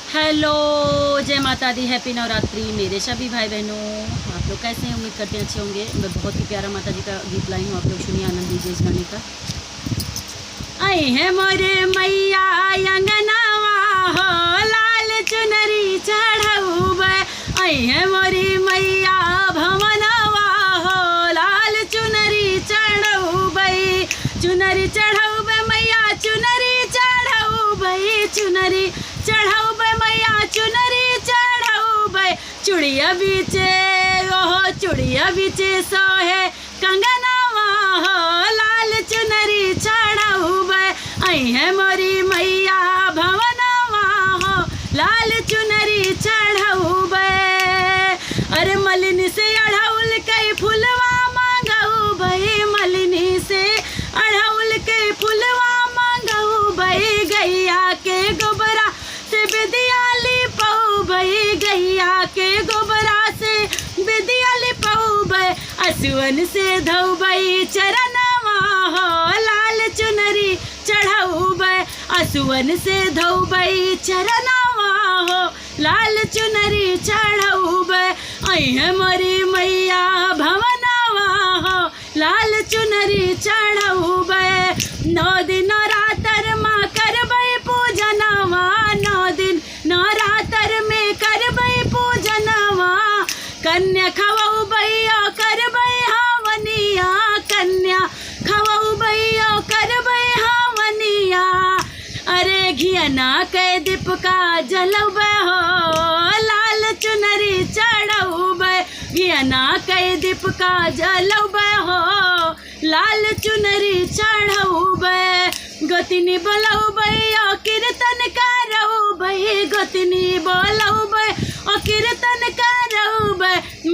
Hello, जय माता दी, happy Navratri मेरे सभी भाई बहनों। आप लोग कैसे हैं? उम्मीद करते हैं अच्छे होंगे। मैं बहुत ही प्यारा माता जी का गीत लाई हूँ, आप लोग सुनिए, आनंद लीजिए इस गाने का। आई है मोरे मैया अंगनावा हो, लाल चुनरी चढ़ौबे। आई है मोरी मैया भवनवा हो, लाल चुनरी चढ़ौबे। चुनरी चढ़ौबे मैया, चुनरी चढ़ौबे, चुनरी चढ़ौबे मैया, चुनरी चढ़ौबे। चुड़िया बीचे ओहो, चुड़िया बीचे सोहे कंगनवा हो, लाल चुनरी चढ़ौबे। आई है मोरी मैया भवनवा हो, लाल चुनरी चढ़ौबे। अरे मलिनी से अढ़ौल के फुलवा मांगौबे, मलिनी से अढ़ौल के फुलवा मांगौबे। गैया के गोबरा से बिदिया लिपौबे, गैया के गोबरा से बिदिया लिपौबे। असुवन से धौबे चरणवा हो, लाल चुनरी चढ़ौबे। असुवन से धौबे चरणवा हो, लाल चुनरी चढ़ौबे। आई है मोरी मैया भवनवा हो, लाल चुनरी चढ़ौबे। 9 दिन रातर माँ करबै पूजनवा, 9 दिन नवरात्र में करबै पूजनवा। कन्या खवौबै करबै हवनिया, कन्या खवौबै करबै हवनिया। अरे घियना के दीपका जलौबे हो, लाल चुनरी चढ़ौबे। घियना के दीपका जलौबे हो, लाल चुनरी चढ़ौबे। गोतनी बोलौबे कीर्तन करौबे, गोतनी बोलौबे